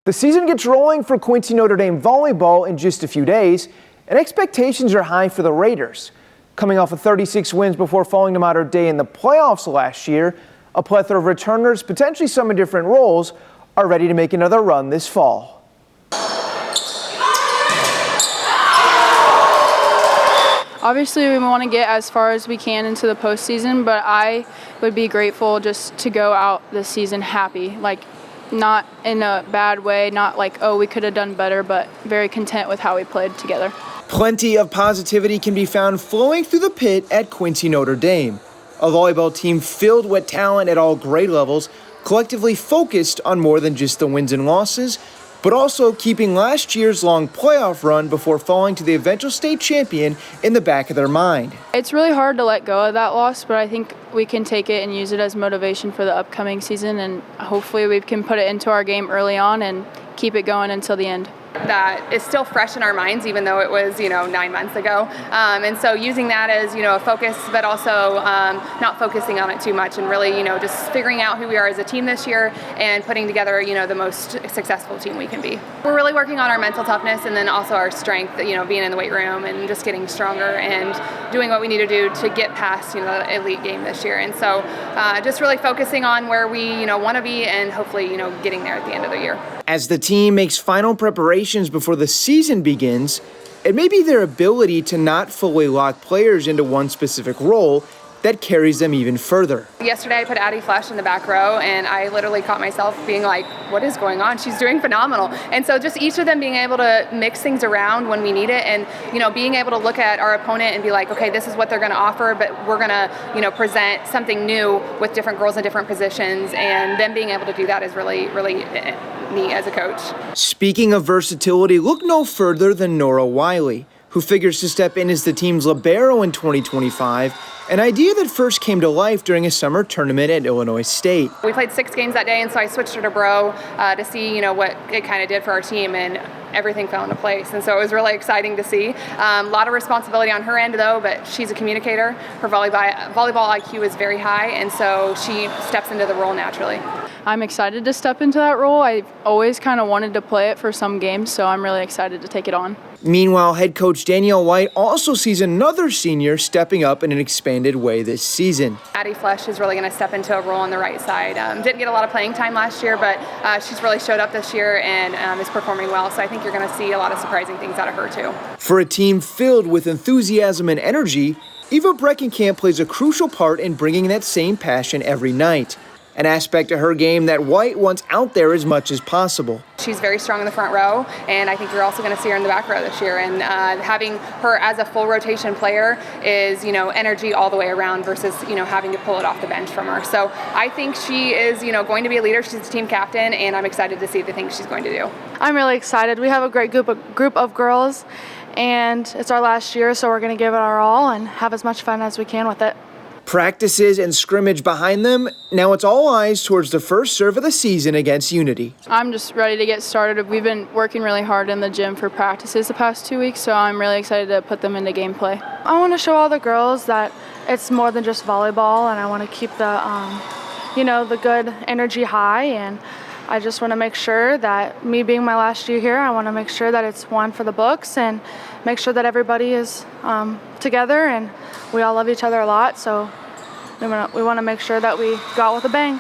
The season gets rolling for Quincy Notre Dame Volleyball in just a few days, and expectations are high for the Raiders. Coming off of 36 wins before falling to Mater Dei in the playoffs last year, a plethora of returners, potentially some in different roles, are ready to make another run this fall. Obviously, we want to get as far as we can into the postseason, but I would be grateful just to go out this season happy, not in a bad way, not like, oh, we could have done better, but very content with how we played together. Plenty of positivity can be found flowing through the pit at Quincy Notre Dame, a volleyball team filled with talent at all grade levels, collectively focused on more than just the wins and losses, but also keeping last year's long playoff run before falling to the eventual state champion in the back of their mind. It's really hard to let go of that loss, but I think we can take it and use it as motivation for the upcoming season, and hopefully we can put it into our game early on and keep it going until the end. That is still fresh in our minds, even though it was, 9 months ago. And so using that as, a focus, but also not focusing on it too much and really, just figuring out who we are as a team this year and putting together, the most successful team we can be. We're really working on our mental toughness and then also our strength, being in the weight room and just getting stronger and doing what we need to do to get past, the elite game this year. And so just really focusing on where we, want to be and hopefully, getting there at the end of the year. As the team makes final preparations before the season begins, it may be their ability to not fully lock players into one specific role that carries them even further. Yesterday I put Addie Flesh in the back row and I literally caught myself being like, what is going on? She's doing phenomenal. And so just each of them being able to mix things around when we need it and, being able to look at our opponent and be like, okay, this is what they're going to offer, but we're going to, present something new with different girls in different positions, and them being able to do that is really, really neat as a coach. Speaking of versatility, look no further than Nora Wiley, who figures to step in as the team's libero in 2025, an idea that first came to life during a summer tournament at Illinois State. We played 6 games that day, and so I switched her to bro to see, what it kind of did for our team, and everything fell into place. And so it was really exciting to see. A lot of responsibility on her end, though, but she's a communicator. Her volleyball IQ is very high, and so she steps into the role naturally. I'm excited to step into that role. I've always kind of wanted to play it for some games, so I'm really excited to take it on. Meanwhile, head coach Danielle White also sees another senior stepping up in an expanded way this season. Addie Flesh is really going to step into a role on the right side. Didn't get a lot of playing time last year, but she's really showed up this year and is performing well. So I think you're going to see a lot of surprising things out of her too. For a team filled with enthusiasm and energy, Eva Breckenkamp plays a crucial part in bringing that same passion every night. An aspect of her game that White wants out there as much as possible. She's very strong in the front row, and I think you're also going to see her in the back row this year. And having her as a full rotation player is, energy all the way around versus, having to pull it off the bench from her. So I think she is, going to be a leader. She's the team captain, and I'm excited to see the things she's going to do. I'm really excited. We have a great group of girls, and it's our last year, so we're going to give it our all and have as much fun as we can with it. Practices and scrimmage behind them, now it's all eyes towards the first serve of the season against Unity. I'm just ready to get started. We've been working really hard in the gym for practices the past 2 weeks, so I'm really excited to put them into gameplay. I want to show all the girls that it's more than just volleyball, and I want to keep the, the good energy high, and I just want to make sure that me being my last year here, I want to make sure that it's one for the books and make sure that everybody is together and we all love each other a lot, so we want to make sure that we go out with a bang.